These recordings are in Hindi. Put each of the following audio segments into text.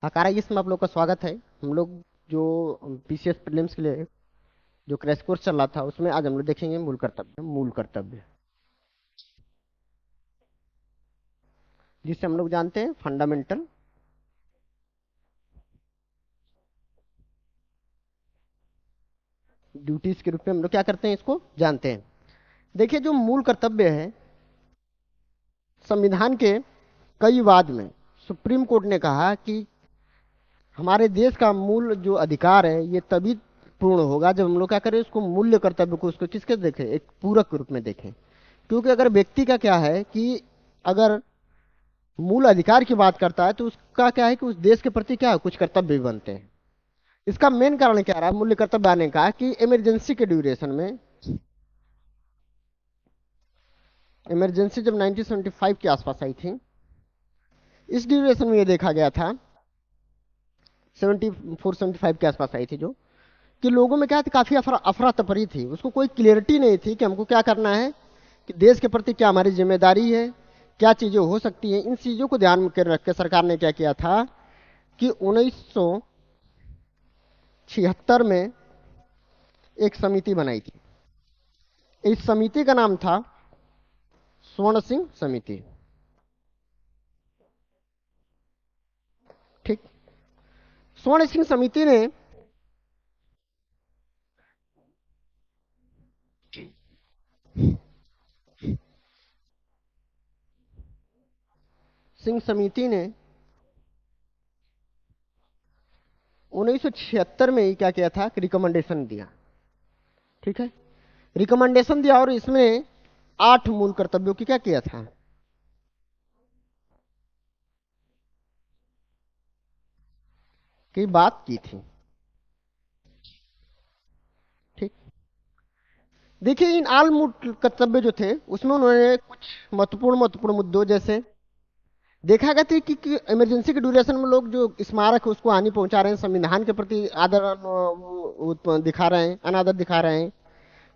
आकारा इसमें आप लोग का स्वागत है। हम लोग जो पीसीएस प्रीलिम्स के लिए जो क्रैश कोर्स चल रहा था उसमें आज हम लोग देखेंगे मूल कर्तव्य जिससे हम लोग जानते हैं फंडामेंटल ड्यूटीज के रूप में हम लोग क्या करते हैं इसको जानते हैं। देखिए जो मूल कर्तव्य है संविधान के कई वाद में सुप्रीम कोर्ट ने कहा कि हमारे देश का मूल जो अधिकार है ये तभी पूर्ण होगा जब हम लोग क्या करें उसको मूल्य कर्तव्य को उसको किसके देखें एक पूरक रूप में देखें। क्योंकि अगर व्यक्ति का क्या है कि अगर मूल अधिकार की बात करता है तो उसका क्या है कि उस देश के प्रति क्या है कुछ कर्तव्य भी बनते हैं। इसका मेन कारण क्या रहा मूल्य कर्तव्य आने का कि इमरजेंसी के ड्यूरेशन में इमरजेंसी जब 1975 के आसपास आई थी इस ड्यूरेशन में ये देखा गया था 74-75 के आसपास आई थी जो कि लोगों में क्या थी काफी अफरा तफरी थी। उसको कोई क्लियरिटी नहीं थी कि हमको क्या करना है कि देश के प्रति क्या हमारी जिम्मेदारी है क्या चीजें हो सकती हैं। इन चीजों को ध्यान में रख के सरकार ने क्या किया था कि 1976 में एक समिति बनाई थी। इस समिति का नाम था स्वर्ण सिंह समिति। ठीक। स्वर्ण सिंह समिति ने सिंह समिति ने 1976 में ही क्या किया था कि रिकमेंडेशन दिया। ठीक है। रिकमेंडेशन दिया और इसमें 8 मूल कर्तव्यों की क्या किया था की बात की थी। ठीक। देखिए इन आल मूल कर्तव्य जो थे उसमें उन्होंने कुछ महत्वपूर्ण महत्वपूर्ण मुद्दों जैसे देखा गया था कि इमरजेंसी के ड्यूरेशन में लोग जो स्मारक है उसको हानि पहुंचा रहे हैं संविधान के प्रति आदर दिखा रहे हैं अनादर दिखा रहे हैं।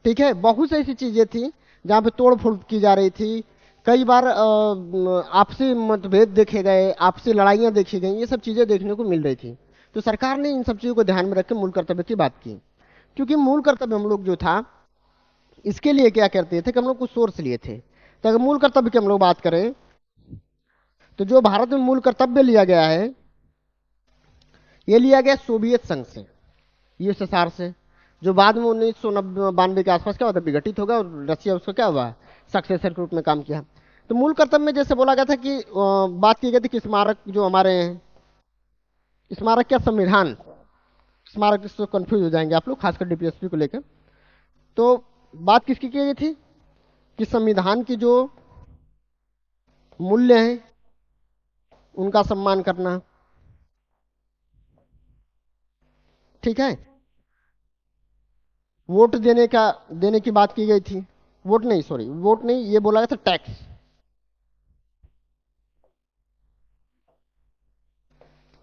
ठीक है। बहुत सी ऐसी चीजें थी जहाँ पे तोड़ फोड़ की जा रही थी। कई बार आपसी मतभेद देखे गए आपसी लड़ाइयाँ देखी गई ये सब चीजें देखने को मिल रही थी। तो सरकार ने इन सब चीजों को ध्यान में रख के मूल कर्तव्य की बात की। क्योंकि मूल कर्तव्य हम लोग जो था इसके लिए क्या करते थे कि हम लोग कुछ सोर्स लिए थे। तो अगर मूल कर्तव्य की हम लोग बात करें तो जो भारत में मूल कर्तव्य लिया गया है ये लिया गया सोवियत संघ से यूएसएसआर से जो बाद में 1992 के आसपास क्या हुआ था विघटित होगा और रशिया उसको क्या हुआ सक्सेसर के रूप में काम किया। तो मूल कर्तव्य में जैसे बोला गया था कि बात की गई थी कि स्मारक जो हमारे हैं स्मारक क्या संविधान स्मारक से कंफ्यूज हो जाएंगे आप लोग खासकर डीपीएसपी को लेकर। तो बात किसकी की गई थी कि संविधान की जो मूल्य हैं उनका सम्मान करना। ठीक है। वोट देने की बात की गई थी। वोट नहीं ये बोला गया था टैक्स।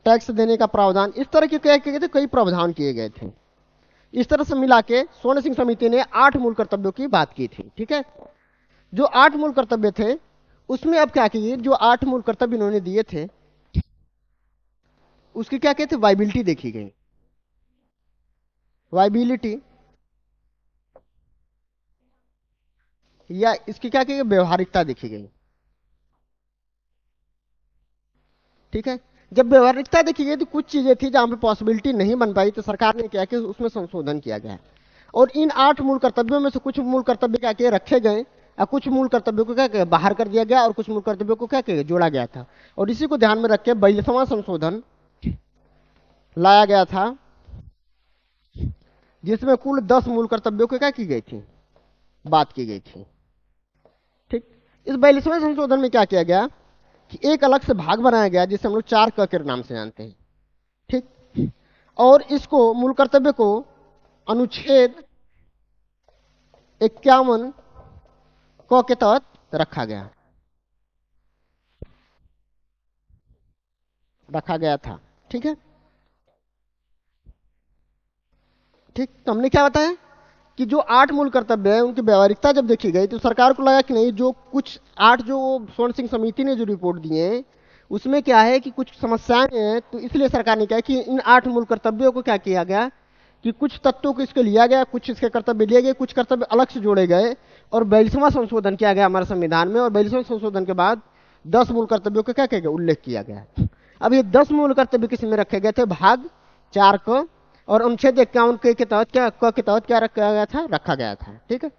टैक्स देने का प्रावधान इस तरह के क्या किए गए थे कई प्रावधान किए गए थे। इस तरह से मिला के स्वर्ण सिंह समिति ने 8 मूल कर्तव्यों की बात की थी। ठीक है। जो 8 मूल कर्तव्य थे उसमें अब क्या किए जो 8 मूल कर्तव्य इन्होंने दिए थे उसकी क्या कहते वाइबिलिटी देखी गई। वाइबिलिटी या इसकी क्या की व्यवहारिकता देखी गई। ठीक है। जब व्यवहारिकता देखी गई तो कुछ चीजें थी जहां पे पॉसिबिलिटी नहीं बन पाई तो सरकार ने क्या किया उसमें संशोधन किया गया। और इन 8 मूल कर्तव्यों में से कुछ मूल कर्तव्य क्या किए रखे गए और कुछ मूल कर्तव्यों को क्या किया बाहर कर दिया गया और कुछ मूल कर्तव्यों को क्या किया जोड़ा गया था। और इसी को ध्यान में रख के 42वां संशोधन लाया गया था जिसमें कुल 10 मूल कर्तव्यों को क्या की गई थी बात की गई थी। ठीक। इस 42वें संशोधन में क्या किया गया कि एक अलग से भाग बनाया गया जिसे हम लोग 4 क के नाम से जानते हैं। ठीक। और इसको मूल कर्तव्य को अनुच्छेद 51 क के तहत रखा गया था। ठीक है। ठीक। तो हमने क्या बताया कि जो 8 मूल कर्तव्य है उनकी व्यवहारिकता जब देखी गई तो सरकार को लगा कि नहीं जो कुछ 8 जो स्वर्ण सिंह समिति ने जो रिपोर्ट दिए उसमें क्या है कि कुछ समस्याएं हैं, तो इसलिए सरकार ने कहा कि इन 8 मूल कर्तव्यों को क्या किया गया कि कुछ तत्वों को इसके लिया गया, कुछ इसके कर्तव्य लिए गए, कुछ कर्तव्य अलग से जोड़े गए और 42वां संशोधन किया गया हमारे संविधान में। और 42वें संशोधन के बाद 10 मूल कर्तव्यों का क्या किया गया, उल्लेख किया गया। अब ये 10 मूल कर्तव्य किस में रखे गए थे, भाग 4 क और अनुच्छेद 51 के तहत क्या क के तहत क्या रखा गया था, रखा गया था। ठीक है,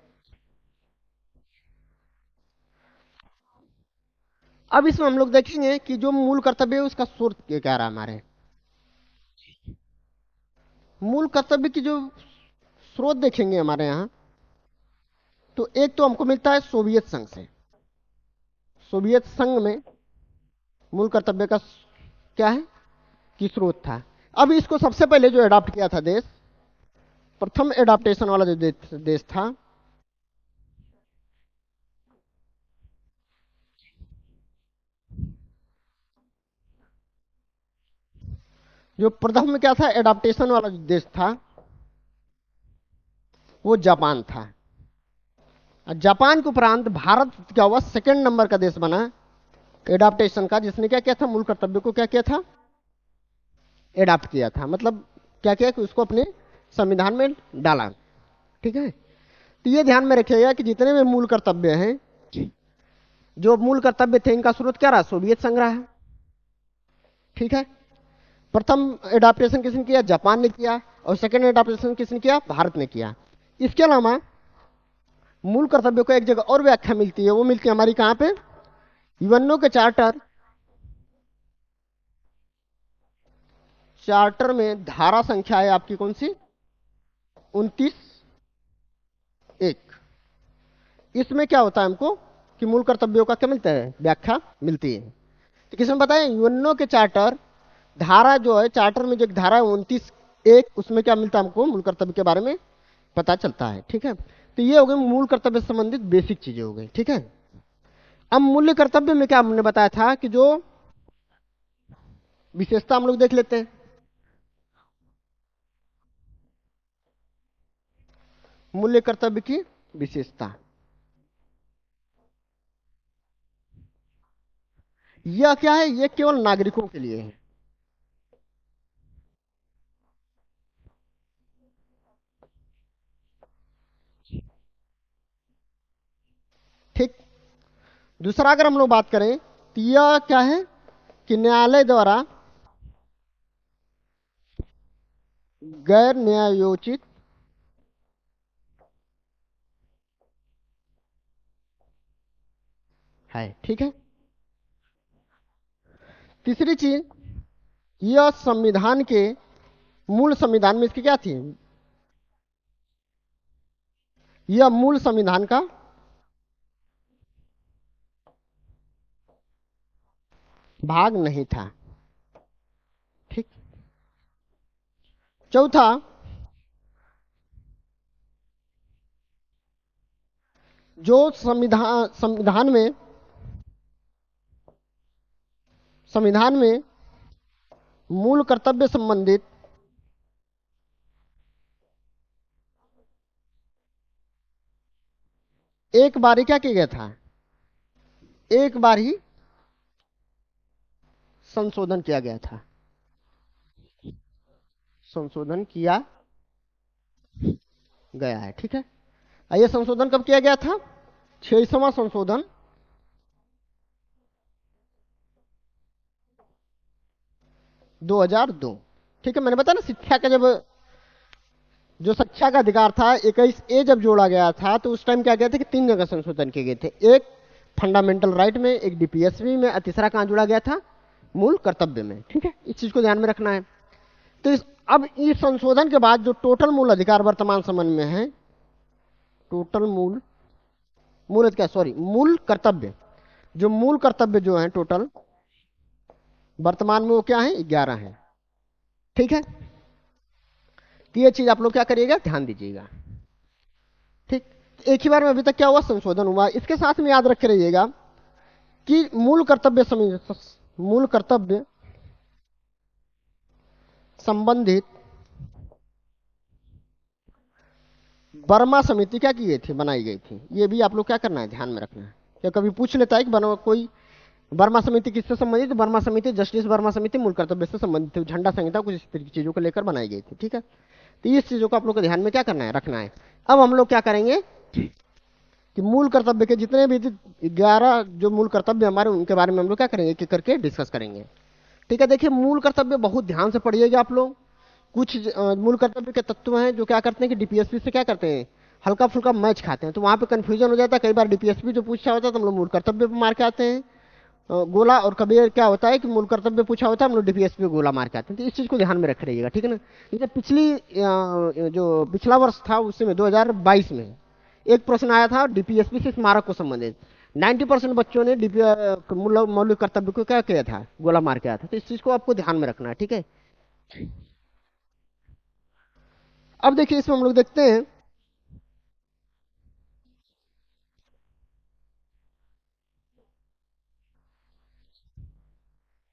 अब इसमें हम लोग देखेंगे कि जो मूल कर्तव्य है उसका स्रोत क्या रहा हमारे। मूल कर्तव्य की जो स्रोत देखेंगे हमारे यहाँ, तो एक तो हमको मिलता है सोवियत संघ से। सोवियत संघ में मूल कर्तव्य का क्या है कि स्रोत था। अब इसको सबसे पहले जो अडॉप्ट किया था देश, प्रथम एडाप्टेशन वाला जो देश था, जो प्रथम में क्या था एडाप्टेशन वाला जो देश था, वो जापान था। जापान के उपरांत भारत क्या हुआ, सेकंड नंबर का देश बना एडाप्टेशन का, जिसने क्या किया था, मूल कर्तव्य को क्या किया था, एडाप्ट किया था। मतलब क्या किया कि उसको अपने संविधान में डाला। ठीक है, तो ये ध्यान में रखिएगा कि जितने भी मूल कर्तव्य हैं, जो मूल कर्तव्य थे, इनका स्रोत क्या रहा, सोवियत संघ रहा। ठीक है, प्रथम एडाप्टेशन किसने किया, जापान ने किया, और सेकंड एडाप्टेशन किसने किया, भारत ने किया। इसके अलावा मूल कर्तव्य को एक जगह और व्याख्या मिलती है, वो मिलती है हमारी कहां पे, यूएनओ के चार्टर। चार्टर में धारा संख्या है आपकी कौन सी, 29(1). इसमें क्या होता है हमको कि मूल कर्तव्यों का क्या मिलता है, व्याख्या मिलती है। तो किसमें बताएं, यूएनओ के चार्टर धारा जो है, चार्टर में जो एक धारा है 29(1), उसमें क्या मिलता है हमको, मूल कर्तव्य के बारे में पता चलता है। ठीक है, तो ये हो गए मूल कर्तव्य से संबंधित बेसिक चीजें हो गई। ठीक है, अब मूल्य कर्तव्य में क्या हमने बताया था कि जो विशेषता हम लोग देख लेते हैं। मूल्य कर्तव्य की विशेषता, यह क्या है, यह केवल नागरिकों के लिए है। ठीक, दूसरा अगर हम लोग बात करें तो यह क्या है कि न्यायालय द्वारा गैर न्यायोचित है। ठीक है, तीसरी चीज, यह संविधान के, मूल संविधान में इसकी क्या थी, यह मूल संविधान का भाग नहीं था। ठीक, चौथा, जो संविधान में मूल कर्तव्य संबंधित एक बार ही क्या किया गया था, एक बार ही संशोधन किया गया था, संशोधन किया गया है। ठीक है, यह संशोधन कब किया गया था, 6वां संशोधन 2002। ठीक है, मैंने बताया ना, शिक्षा का जब जो शिक्षा का अधिकार था 21A जब जोड़ा गया था, तो उस टाइम क्या गया था कि 3 जगह संशोधन किए गए थे, एक फंडामेंटल राइट में, एक डीपीएसपी में, और तीसरा कहां जोड़ा गया था, मूल कर्तव्य में। ठीक है, इस चीज को ध्यान में रखना है। तो अब इस संशोधन के बाद जो टोटल मूल अधिकार वर्तमान समय में है, टोटल मूल क्या, सॉरी, मूल कर्तव्य, जो मूल कर्तव्य जो है टोटल वर्तमान में वो क्या है, 11 है। ठीक है, तो ये चीज आप लोग क्या करिएगा, ध्यान दीजिएगा। ठीक, एक ही बार में अभी तक क्या हुआ, संशोधन हुआ। इसके साथ में याद रखे रहिएगा कि मूल कर्तव्य संबंधित बर्मा समिति क्या की गई थी, बनाई गई थी। ये भी आप लोग क्या करना है, ध्यान में रखना है। क्या कभी पूछ लेता है कि बना कोई वर्मा समिति किससे संबंधित? वर्मा समिति जस्टिस वर्मा समिति मूल कर्तव्य से संबंधित थी। झंडा संहिता कुछ इस तरह की चीजों को लेकर बनाई गई थी। ठीक है, तो इस चीजों को आप लोग को ध्यान में क्या करना है, रखना है। अब हम लोग क्या करेंगे कि मूल कर्तव्य के जितने भी 11 जो मूल कर्तव्य हमारे, उनके बारे में हम लोग क्या करेंगे, एक एक करके डिस्कस करेंगे। ठीक है, देखिए मूल कर्तव्य बहुत ध्यान से पढ़िएगा आप लोग। कुछ मूल कर्तव्य के तत्व हैं जो क्या करते हैं कि डीपीएसपी से क्या करते हैं, हल्का फुल्का मैच खाते हैं, तो वहां पे कंफ्यूजन हो जाता है। कई बार डीपीएसपी जो पूछा होता है तो हम लोग मूल कर्तव्य पे मार के आते हैं गोला, और कभी क्या होता है कि मूल कर्तव्य पूछा होता है हम लोग डीपीएसपी पे गोला मार के आते हैं। तो इस चीज को ध्यान में रख रहिएगा। ठीक है ना। जैसे जो पिछला वर्ष था उसमें 2022 में एक प्रश्न आया था डीपीएसपी से स्मारक को संबंधित। 90% बच्चों ने मौलिक कर्तव्य को क्या किया था, गोला मार के आया था। तो इस चीज को आपको ध्यान में रखना है। ठीक है, अब देखिए इसमें हम लोग देखते हैं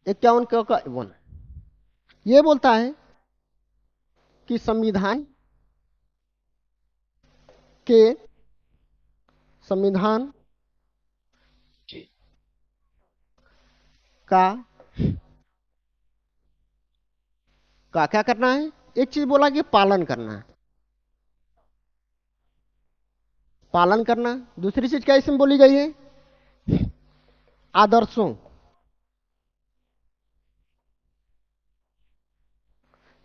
51 का 1 ये बोलता है कि के संविधान का क्या करना है। एक चीज बोला कि पालन करना है, पालन करना। दूसरी चीज क्या इसमें बोली गई है, आदर्शों।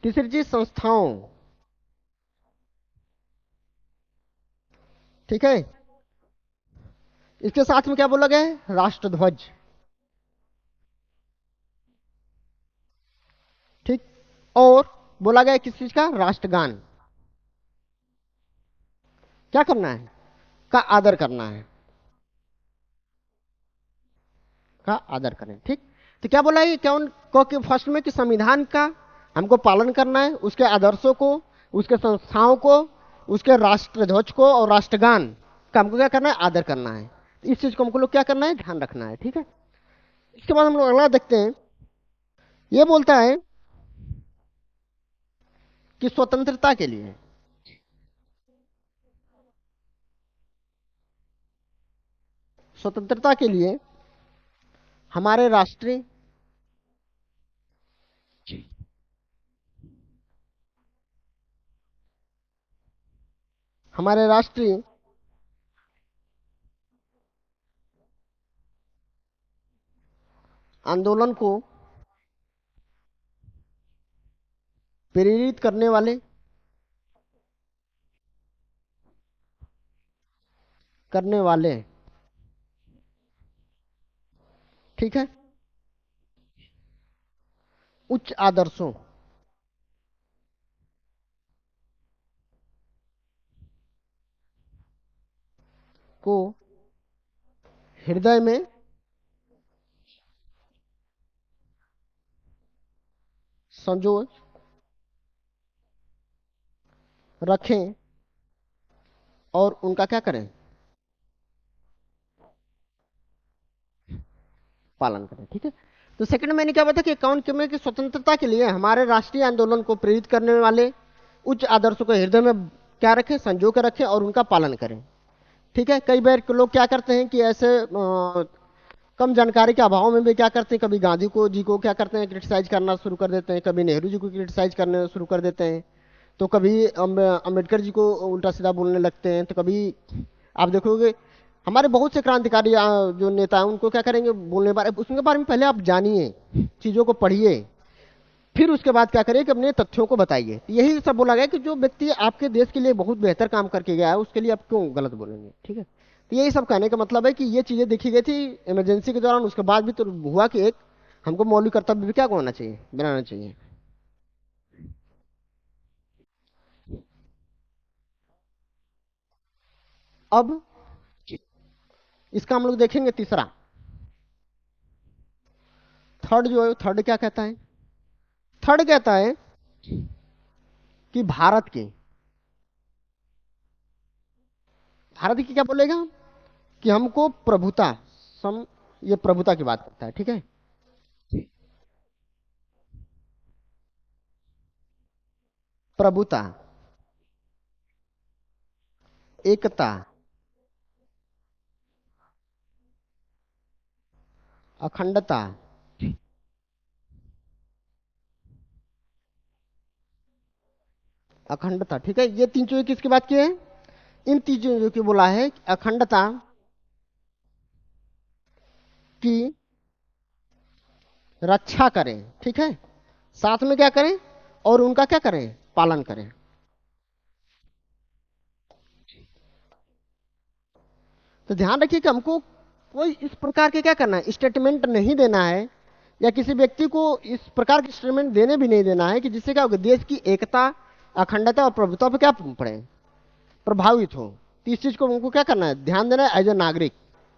तीसरी चीज संस्थाओं। ठीक है, इसके साथ में क्या बोला गया है, राष्ट्रध्वज। ठीक, और बोला गया है किस चीज का, राष्ट्रगान। क्या करना है, का आदर करना है, का आदर करें। ठीक, तो क्या बोला है, क्या उनको कि फर्स्ट में कि संविधान का हमको पालन करना है, उसके आदर्शों को, उसके संस्थाओं को, उसके राष्ट्रध्वज को और राष्ट्रगान का हमको क्या करना है, आदर करना है। इस चीज को हमको लोग क्या करना है, ध्यान रखना है। ठीक है, इसके बाद हम लोग अगला देखते हैं। ये बोलता है कि स्वतंत्रता के लिए, स्वतंत्रता के लिए हमारे राष्ट्रीय, हमारे राष्ट्रीय आंदोलन को प्रेरित करने वाले। ठीक है, उच्च आदर्शों को हृदय में संजो रखें और उनका क्या करें, पालन करें। ठीक है, तो सेकंड मैंने क्या बताया कि अकाउंट में कि स्वतंत्रता के लिए हमारे राष्ट्रीय आंदोलन को प्रेरित करने वाले उच्च आदर्शों को हृदय में क्या रखें, संजो के रखें और उनका पालन करें। ठीक है, कई बार लोग क्या करते हैं कि ऐसे कम जानकारी के अभाव में भी क्या करते हैं, कभी गांधी को जी को क्या करते हैं, क्रिटिसाइज करना शुरू कर देते हैं, कभी नेहरू जी को क्रिटिसाइज करना शुरू कर देते हैं, तो कभी अम्बेडकर जी को उल्टा सीधा बोलने लगते हैं, तो कभी आप देखोगे हमारे बहुत से क्रांतिकारी जो नेता हैं उनको क्या करेंगे, बोलने बारे उसके बारे में पहले आप जानिए, चीजों को पढ़िए, फिर उसके बाद क्या करिए कि अपने तथ्यों को बताइए। यही सब बोला गया कि जो व्यक्ति आपके देश के लिए बहुत बेहतर काम करके गया है उसके लिए आप क्यों गलत बोलेंगे। ठीक है, तो यही सब कहने का मतलब है कि ये चीजें देखी गई थी इमरजेंसी के दौरान। उसके बाद भी तो हुआ कि एक हमको मौलिक कर्तव्य भी क्या होना चाहिए, बनाना चाहिए। अब इसका हम लोग देखेंगे तीसरा, थर्ड जो है, थर्ड क्या कहता है, थर्ड कहता है कि भारत की क्या बोलेगा कि हमको प्रभुता, सम ये प्रभुता की बात करता है। ठीक है, प्रभुता, एकता, अखंडता, अखंडता, ठीक है। ये तीन चीजें किसकी बात की है? इन तीन चीजों की बोला है कि अखंडता की रक्षा करें, ठीक है, साथ में क्या करें, और उनका क्या करें, पालन करें। तो ध्यान रखिए कि हमको कोई इस प्रकार के क्या करना है, स्टेटमेंट नहीं देना है, या किसी व्यक्ति को इस प्रकार के स्टेटमेंट देने भी नहीं देना है कि जिससे क्या होगा, देश की एकता, अखंडता और प्रभुत्व पर क्या पड़े, प्रभावित हो। तो इस चीज को हमको क्या करना है, ध्यान देना है एज ए नागरिक,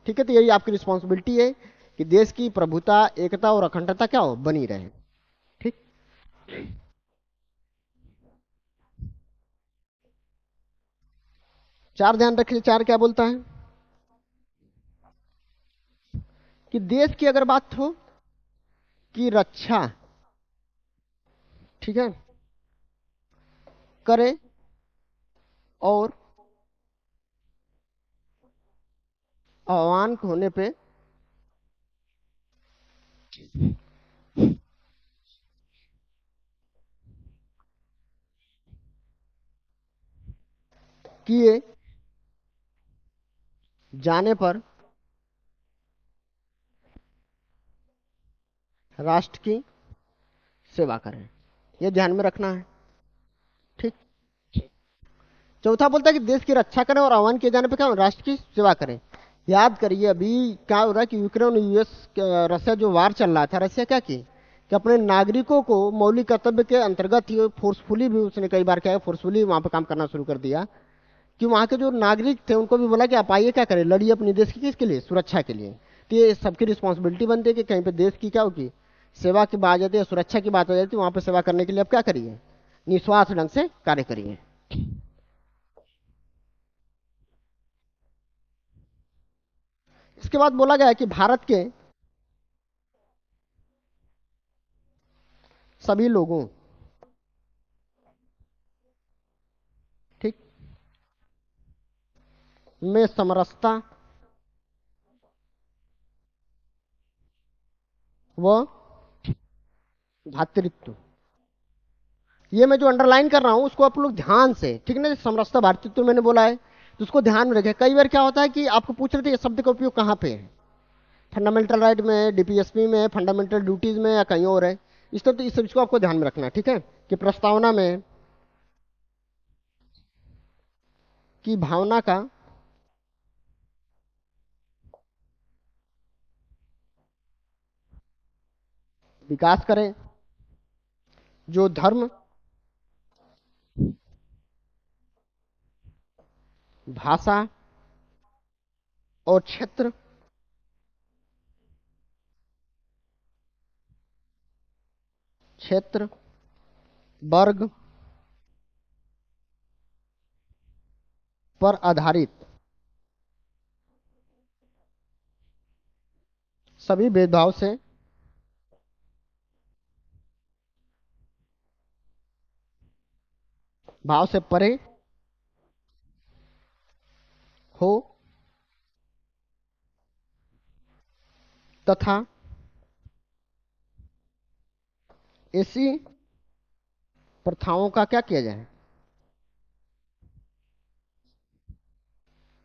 ठीक है। तो यही आपकी रिस्पॉन्सिबिलिटी है कि देश की प्रभुता, एकता और अखंडता क्या हो, बनी रहे, ठीक। चार ध्यान रखिए, चार क्या बोलता है कि देश की अगर बात हो कि रक्षा, ठीक है, करे और आह्वान होने पे किए जाने पर राष्ट्र की सेवा करें, यह ध्यान में रखना है, ठीक। चौथा बोलता है कि देश की रक्षा करें और आह्वान किए जाने पर क्या, राष्ट्र की सेवा करें। याद करिए अभी क्या हो रहा है कि यूक्रेन और यूएस, रशिया जो वार चल रहा था, रशिया क्या की कि अपने नागरिकों को मौलिक कर्तव्य के अंतर्गत ही फोर्सफुली भी उसने कई बार क्या है, फोर्सफुली वहां पर काम करना शुरू कर दिया, कि वहां के जो नागरिक थे उनको भी बोला कि आप आइए क्या करें, लड़िए अपने देश की किसके लिए, सुरक्षा के लिए। तो ये सबकी रिस्पॉन्सिबिलिटी बनती है कि कहीं पे देश की क्या होगी, सेवा की बात आ जाती है, सुरक्षा की बात आ जाती है, वहां पर सेवा करने के लिए आप क्या करिए, निस्वार्थ ढंग से कार्य करिए। इसके बाद बोला गया है कि भारत के सभी लोगों, ठीक, में समरसता व भातृत्व, ये मैं जो अंडरलाइन कर रहा हूं उसको आप लोग ध्यान से, ठीक ना, समरसता भातृत्व मैंने बोला है, तो उसको ध्यान में रखें। कई बार क्या होता है कि आपको पूछ रहे थे ये शब्द का उपयोग कहाँ पे है, फंडामेंटल राइट में, डीपीएसपी में, फंडामेंटल ड्यूटीज में, या कहीं और है। इस तरह तो इस चीज को आपको ध्यान में रखना है, ठीक है, कि प्रस्तावना में की भावना का विकास करें, जो धर्म, भाषा और क्षेत्र वर्ग पर आधारित सभी भेदभाव से भाव से परे हो, तथा ऐसी प्रथाओं का क्या किया जाए,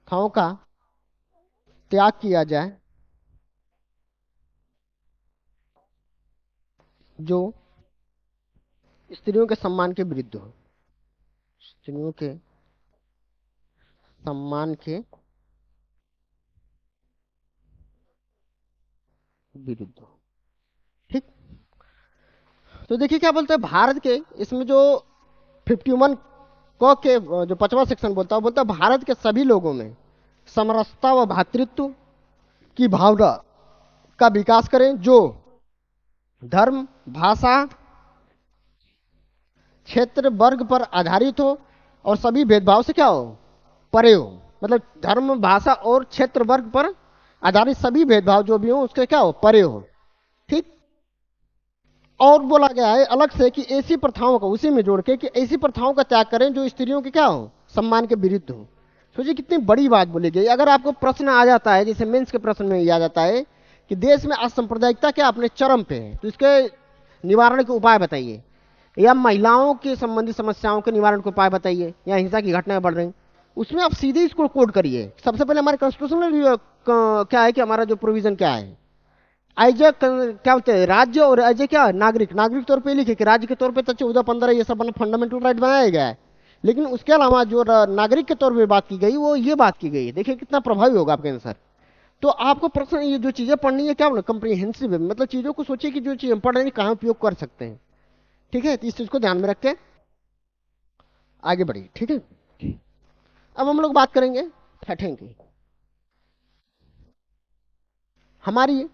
प्रथाओं का त्याग किया जाए, जो स्त्रियों के सम्मान के विरुद्ध हो, स्त्रियों के सम्मान के विरुद्ध हो, ठीक। तो देखिए क्या बोलते हैं भारत के, इसमें जो 51 क के जो 5वां सेक्शन बोलता है भारत के सभी लोगों में समरसता व भ्रातृत्व की भावना का विकास करें, जो धर्म, भाषा, क्षेत्र वर्ग पर आधारित हो और सभी भेदभाव से क्या हो, परे हो। मतलब धर्म, भाषा और क्षेत्र वर्ग पर आधारित सभी भेदभाव जो भी हो उसके क्या हो, परे हो, ठीक। और बोला गया है अलग से कि ऐसी प्रथाओं का, उसी में जोड़ के, कि ऐसी प्रथाओं का त्याग करें जो स्त्रियों के क्या हो, सम्मान के विरुद्ध हो। सोचिए कितनी बड़ी बात बोली गई। अगर आपको प्रश्न आ जाता है, जैसे मेंस के प्रश्न में ये आ जाता है कि देश में असंप्रदायिकता क्या अपने चरम पे है, तो इसके निवारण के उपाय बताइए, या महिलाओं के संबंधी समस्याओं के निवारण के उपाय बताइए, या हिंसा की घटनाएं बढ़ रही, उसमें आप सीधे इसको कोड करिए। सबसे पहले हमारे कॉन्स्टिट्यूशनल क्या है कि हमारा जो प्रोविजन क्या है, एज ए क्या बोलते हैं राज्य, और एज ए क्या नागरिक, नागरिक तौर पे लिखे कि राज्य के तौर पे तो 14-15 ये सब फंडामेंटल राइट बनाया गया है, लेकिन उसके अलावा जो नागरिक के तौर पे बात की गई वो ये बात की गई है। देखिए कितना प्रभावी होगा आपके आंसर। तो आपको प्रश्न ये जो चीजें पढ़नी है क्या बोला कंप्रीहेंसिव है, मतलब चीजों को सोचिए कि जो चीज हम पढ़ रहे हैं कहाँ उपयोग कर सकते हैं। ठीक है, तो इस चीज को ध्यान में रख के आगे बढ़िए। ठीक है, अब हम लोग बात करेंगे फैटिंग की। हमारी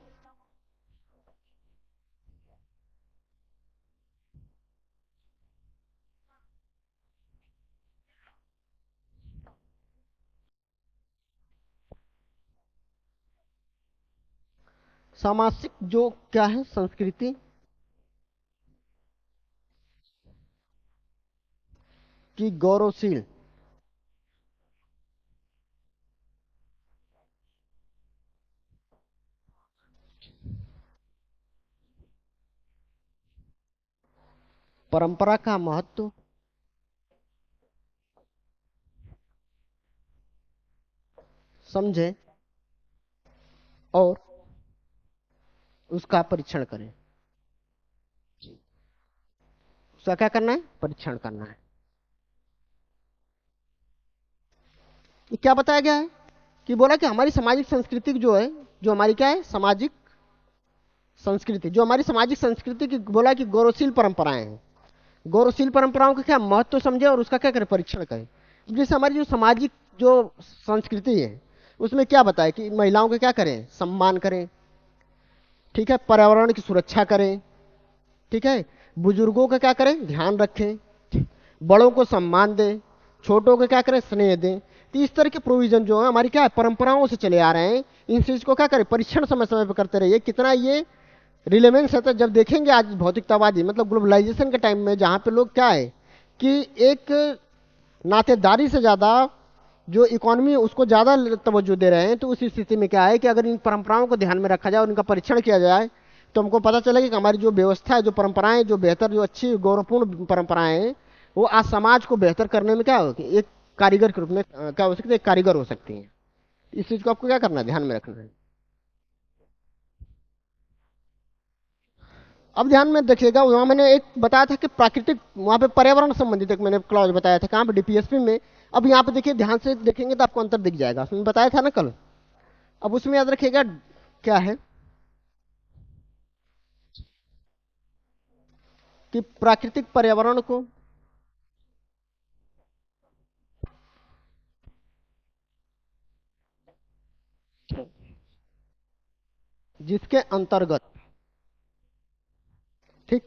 सामाजिक जो क्या है संस्कृति की गौरवशील परंपरा का महत्व समझे और उसका परीक्षण करें। उसका क्या करना है, परीक्षण करना है। ये क्या बताया गया है कि बोला कि हमारी सामाजिक संस्कृति जो है, जो हमारी क्या है सामाजिक संस्कृति, जो हमारी सामाजिक संस्कृति की बोला कि गौरवशील परंपराएं हैं, गौरवशील परंपराओं का क्या महत्व समझे और उसका क्या करें, परीक्षण करें। जैसे हमारी जो सामाजिक जो संस्कृति है उसमें क्या बताया कि महिलाओं का क्या करें, सम्मान करें, ठीक है, पर्यावरण की सुरक्षा करें, ठीक है, बुजुर्गों का क्या करें, ध्यान रखें, बड़ों को सम्मान दें, छोटों को क्या करें, स्नेह दें। तो इस तरह के प्रोविजन जो है हमारी क्या है परंपराओं से चले आ रहे हैं, इन चीज को क्या करें, परीक्षण समय समय पर करते रहिए कितना ये रिलेवेंस है। तो जब देखेंगे आज भौतिकतावादी मतलब ग्लोबलाइजेशन के टाइम में जहां पे लोग क्या है कि एक नातेदारी से ज्यादा जो इकोनॉमी है उसको ज्यादा तवज्जो दे रहे हैं, तो उस स्थिति में क्या है कि अगर इन परंपराओं को ध्यान में रखा जाए और इनका परीक्षण किया जाए तो हमको पता चलेगा कि हमारी जो व्यवस्था है, जो परंपराएं, जो बेहतर, जो अच्छी गौरवपूर्ण परंपराएं हैं वो आज समाज को बेहतर करने में क्या हो एक कारीगर के रूप में क्या हो सकती है, एक कारीगर हो सकती है। इस चीज को आपको क्या करना है, ध्यान में रखना है। अब ध्यान में देखिएगा वहां मैंने एक बताया था कि प्राकृतिक, वहां पे पर्यावरण संबंधित एक मैंने क्लॉज बताया था, कहां पे, डीपीएसपी में। अब यहाँ पे देखिए ध्यान से देखेंगे तो आपको अंतर दिख जाएगा, उसमें बताया था ना कल। अब उसमें याद रखिएगा क्या है कि प्राकृतिक पर्यावरण को जिसके अंतर्गत, ठीक,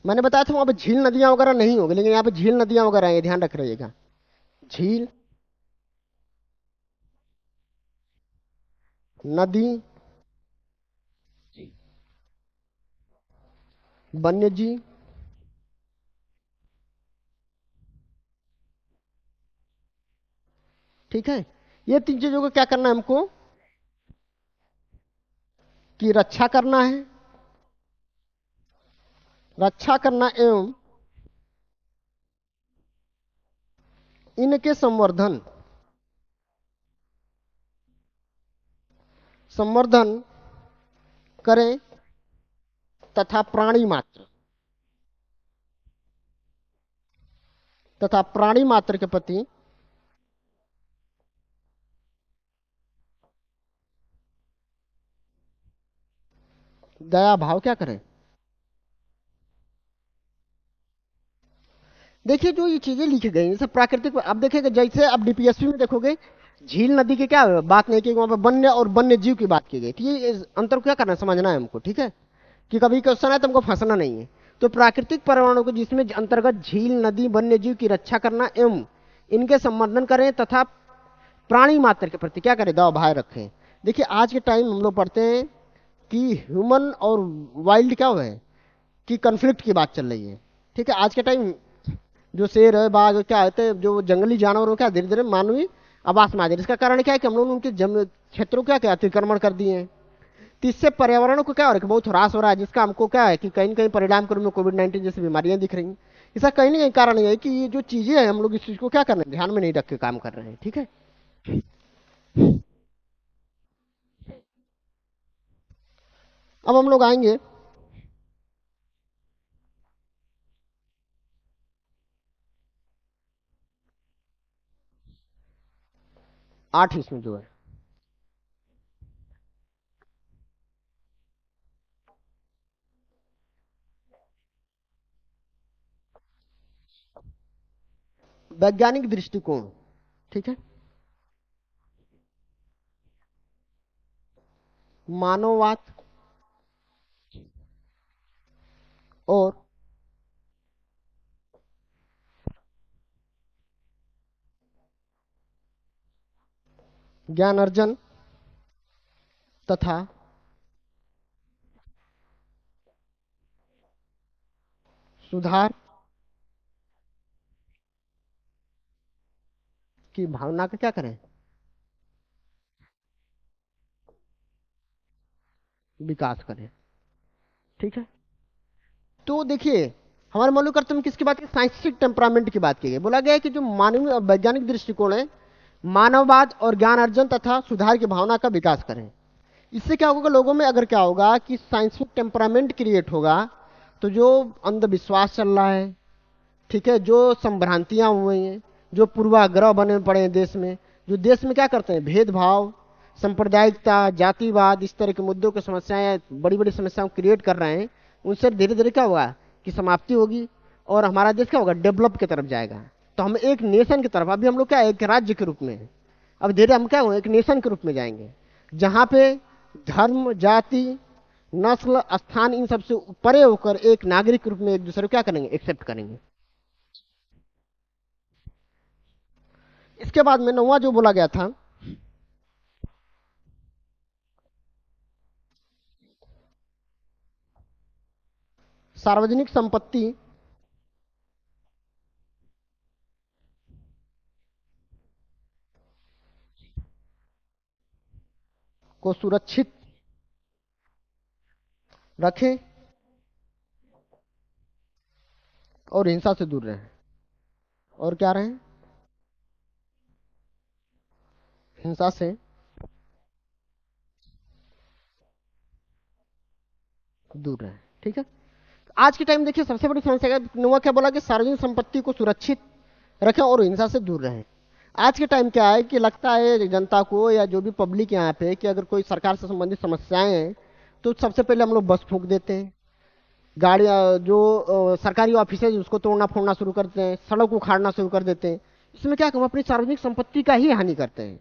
मैंने बताया था वहां पे झील नदियां वगैरह नहीं होगी, लेकिन यहाँ पे झील नदियां वगैरह हैं, ध्यान रख रहिएगा। झील, नदी, वन्य जीव, ठीक है, ये तीन चीजों को क्या करना है हमको, कि रक्षा करना है, रक्षा करना एवं इनके संवर्धन, संवर्धन करें तथा प्राणी मात्र, तथा प्राणी मात्र के प्रति दया भाव क्या करें। देखिए जो ये चीजें लिखी गई जैसे प्राकृतिक, अब देखिएगा जैसे अब डीपीएसपी में देखोगे झील नदी की क्या बात नहीं की, वहां पर वन्य और वन्य जीव की बात की गई, ठीक है, इस अंतर को क्या करना है, समझना है हमको, ठीक है, कि कभी क्वेश्चन है तो हमको फंसना नहीं है। तो प्राकृतिक पर्यावरण को जिसमें अंतर्गत झील, नदी, वन्य जीव की रक्षा करना एवं इनके संवर्धन करें तथा प्राणी मात्र के प्रति क्या करें, दवा भाव रखें। देखिए आज के टाइम हम लोग पढ़ते हैं कि ह्यूमन और वाइल्ड क्या है कि कन्फ्लिक्ट की बात चल रही है, ठीक है। आज के टाइम जो शेर है, बाघ, क्या होते हैं, जो जंगली जानवर हो क्या धीरे धीरे मानवीय आवास में आ जा रही है। इसका कारण क्या है कि हम लोग ने उनके जम क्षेत्रों को क्या अतिक्रमण कर दिए हैं। तो इससे पर्यावरण को क्या हो रहा है कि बहुत ह्रास हो रहा है, जिसका हमको क्या है कि कहीं न कहीं परिणाम के रूप में कोविड 19 जैसी बीमारियां दिख रही हैं। इसका कहीं ना कहीं कारण ये है कि ये जो चीजें हैं हम लोग इस चीज को क्या कर रहे हैं, ध्यान में नहीं रख के काम कर रहे हैं। ठीक है। अब हम लोग आएंगे 8 इसमें जो है वैज्ञानिक दृष्टिकोण। ठीक है। मानववाद और ज्ञान अर्जन तथा सुधार की भावना का क्या करें, विकास करें। ठीक है। तो देखिए, हमारे मौलिक कर्तव्य में किसकी बात की, साइंटिफिक टेम्परामेंट की बात की गई। बोला गया है कि जो मानवीय वैज्ञानिक दृष्टिकोण है, मानववाद और ज्ञान अर्जन तथा सुधार की भावना का विकास करें। इससे क्या होगा, लोगों में अगर क्या होगा कि साइंटिफिक टेम्परामेंट क्रिएट होगा, तो जो अंधविश्वास चल रहा है, ठीक है, जो संभ्रांतियां हुई हैं, जो पूर्वाग्रह बने पड़े हैं देश में, जो देश में क्या करते हैं भेदभाव, सांप्रदायिकता, जातिवाद, इस तरह के मुद्दों की समस्याएं, बड़ी बड़ी समस्याओं क्रिएट कर रहे हैं, उनसे धीरे धीरे क्या होगा कि समाप्ति होगी और हमारा देश क्या होगा, डेवलप की तरफ जाएगा। तो हम एक नेशन की तरफ, अभी हम लोग क्या एक राज्य के रूप में हैं, अब धीरे हम क्या होंगे एक नेशन के रूप में जाएंगे, जहां पे धर्म, जाति, नस्ल, स्थान, इन सबसे परे होकर एक नागरिक के रूप में एक दूसरे को क्या करेंगे, एक्सेप्ट करेंगे। इसके बाद में नौवां जो बोला गया था, सार्वजनिक संपत्ति को सुरक्षित रखें और हिंसा से दूर रहें। और क्या रहें, हिंसा से दूर रहें। ठीक है। आज के टाइम देखिए सबसे बड़ी समस्या क्या, नोवा क्या बोला कि सार्वजनिक संपत्ति को सुरक्षित रखें और हिंसा से दूर रहें। आज के टाइम क्या है कि लगता है जनता को या जो भी पब्लिक यहाँ पे कि अगर कोई सरकार से संबंधित समस्याएं हैं, तो सबसे पहले हम लोग बस फूंक देते हैं, गाड़ी जो सरकारी ऑफिस है उसको तोड़ना फोड़ना शुरू करते हैं, सड़क उखाड़ना शुरू कर देते हैं। इसमें क्या हम अपनी सार्वजनिक संपत्ति का ही हानि करते हैं,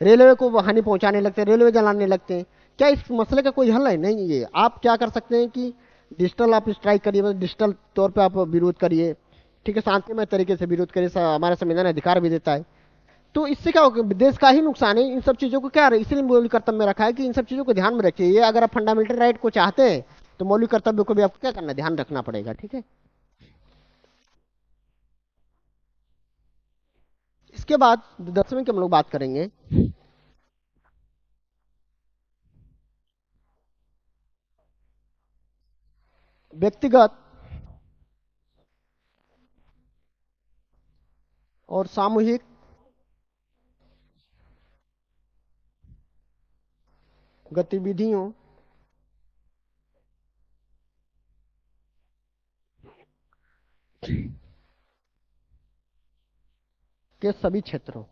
रेलवे को हानि पहुंचाने लगते हैं, रेलवे जलाने लगते हैं। क्या इस मसले का कोई हल है? नहीं है। आप क्या कर सकते हैं कि डिजिटल आप स्ट्राइक करिए, मतलब डिजिटल तौर पे आप विरोध करिए, ठीक है, शांतिमय तरीके से विरोध करिए, हमारा संविधान अधिकार भी देता है। तो इससे क्या होगा, देश का ही नुकसान है। इन सब चीजों को क्या है, इसीलिए मौलिक कर्तव्य में रखा है कि इन सब चीजों को ध्यान में रखिए। ये अगर आप फंडामेंटल राइट को चाहते हैं तो मौलिक कर्तव्य को भी आपको क्या करना है, ध्यान रखना पड़ेगा। ठीक है। इसके बाद 10वें की हम लोग बात करेंगे, व्यक्तिगत और सामूहिक गतिविधियों के सभी क्षेत्रों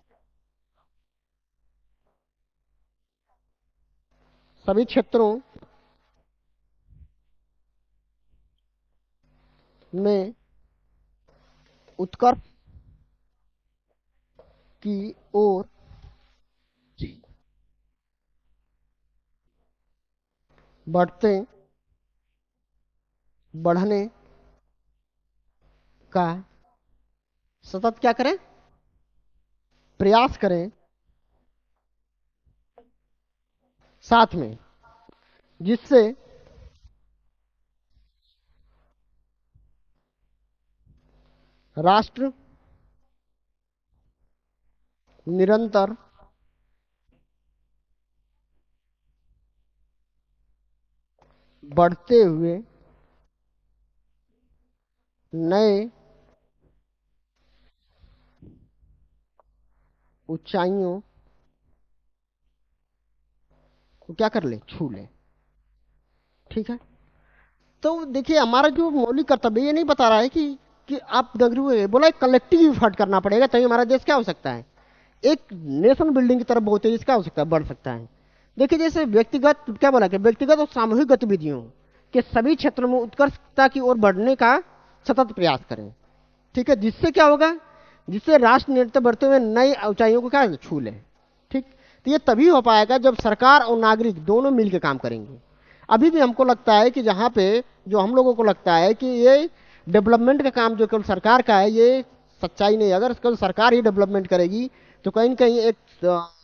में उत्कर्ष की ओर बढ़ते बढ़ने का सतत क्या करें, प्रयास करें, साथ में, जिससे राष्ट्र निरंतर बढ़ते हुए नए ऊंचाइयों को क्या कर ले, छू ले। ठीक है। तो देखिए हमारा जो मौलिक कर्तव्य ये नहीं बता रहा है कि आप दगड़ू हुए बोला कलेक्टिव इफर्ट करना पड़ेगा तभी हमारा देश क्या हो सकता है, एक नेशन बिल्डिंग की तरफ बहुत तेजी से क्या हो सकता है, बढ़ सकता है। देखिए जैसे व्यक्तिगत क्या बोला कि व्यक्तिगत और सामूहिक गतिविधियों के सभी क्षेत्रों में उत्कर्षता की ओर बढ़ने का सतत प्रयास करें। ठीक है, जिससे क्या होगा, जिससे राष्ट्र निरंतर बढ़ते हुए नई ऊंचाइयों को क्या छू ले। ठीक, तो ये तभी हो पाएगा जब सरकार और नागरिक दोनों मिलकर काम करेंगे। अभी भी हमको लगता है कि जहां पे जो हम लोगों को लगता है कि ये डेवलपमेंट का काम जो केवल सरकार का है, ये सच्चाई नहीं है। अगर केवल सरकार ही डेवलपमेंट करेगी तो कहीं न कहीं एक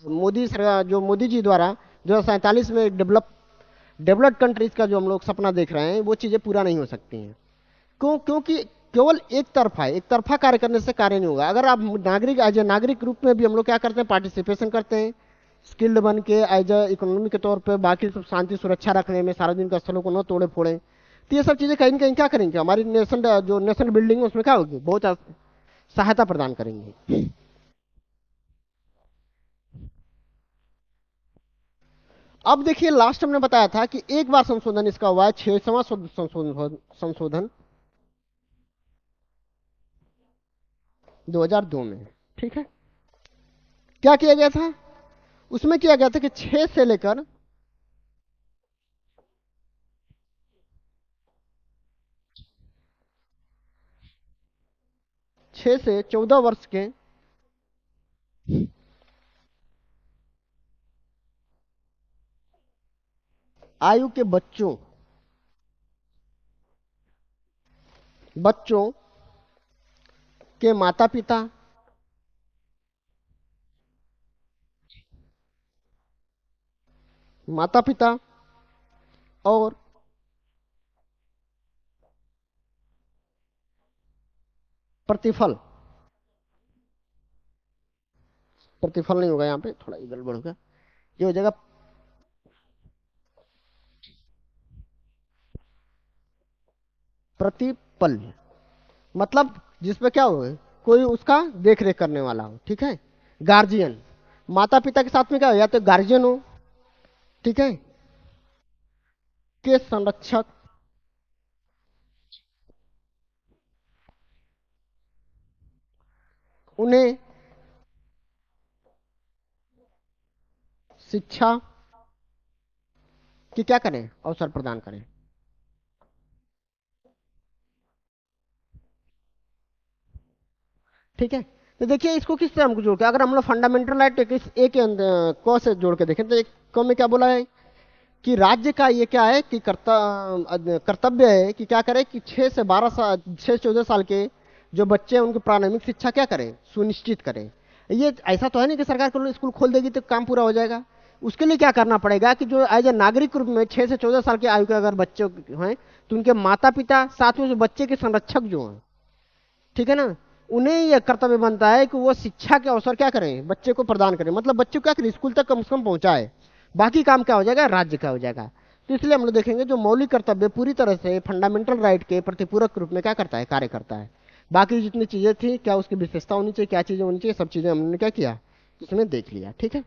मोदी सरकार जो मोदी जी द्वारा जो 47 में डेवलप्ड कंट्रीज का जो हम लोग सपना देख रहे हैं वो चीजें पूरा नहीं हो सकती हैं। क्योंकि केवल एक तरफा है, एक तरफा कार्य करने से कार्य नहीं होगा। अगर आप नागरिक एज ए नागरिक रूप में भी हम लोग क्या करते हैं, पार्टिसिपेशन करते हैं, स्किल्ड बन के एज ए इकोनॉमी के तौर पे बाकी सब शांति सुरक्षा रखने में, सार्वजनिक स्थलों को न तोड़े फोड़े, तो ये सब चीजें कहीं ना कहीं क्या करेंगे, हमारी नेशन जो नेशन बिल्डिंग है उसमें क्या होगी, बहुत सहायता प्रदान करेंगे। अब देखिए लास्ट हमने बताया था कि एक बार संशोधन इसका हुआ है, 6वां संशोधन संशोधन 2002 में। ठीक है, क्या किया गया था, उसमें किया गया था कि 6 से लेकर 6 से 14 वर्ष के आयु के बच्चों बच्चों के माता पिता माता पिता और प्रतिफल, प्रतिफल नहीं होगा यहाँ पे, थोड़ा इधर बढ़ोगा, ये हो जाएगा प्रतिपल। मतलब जिसमें क्या हो, कोई उसका देख रेख करने वाला हो। ठीक है, गार्जियन, माता पिता के साथ में क्या हो, या तो गार्जियन हो, ठीक है, के संरक्षक, उन्हें शिक्षा की क्या करें, अवसर प्रदान करें। ठीक है, तो देखिए इसको किस तरह हमको जोड़ के, अगर हम लोग फंडामेंटल राइट एक क से जोड़ के देखें तो एक क में क्या बोला है कि राज्य का ये क्या है कि कर्तव्य है कि क्या करे कि 6 से 14 साल के जो बच्चे हैं उनकी प्रारंभिक शिक्षा क्या करें, सुनिश्चित करें। ये ऐसा तो है नहीं कि सरकार को स्कूल खोल देगी तो काम पूरा हो जाएगा। उसके लिए क्या करना पड़ेगा कि जो एज ए नागरिक रूप में 6 से 14 साल के आयु के अगर बच्चे हैं तो उनके माता पिता साथ में जो बच्चे के संरक्षक जो हैं, ठीक है ना, उन्हें यह कर्तव्य बनता है कि वो शिक्षा के अवसर क्या करें, बच्चे को प्रदान करें। मतलब बच्चे को क्या करें, स्कूल तक कम से कम पहुंचाए, बाकी काम क्या हो जाएगा, राज्य का हो जाएगा। तो इसलिए हम लोग देखेंगे जो मौलिक कर्तव्य पूरी तरह से फंडामेंटल राइट के प्रतिपूरक रूप में क्या करता है, कार्य करता है। बाकी जितनी चीजें थी, क्या उसकी विशेषता होनी चाहिए, क्या चीजें होनी चाहिए, सब चीजें हमने क्या किया, इसमें देख लिया। ठीक है।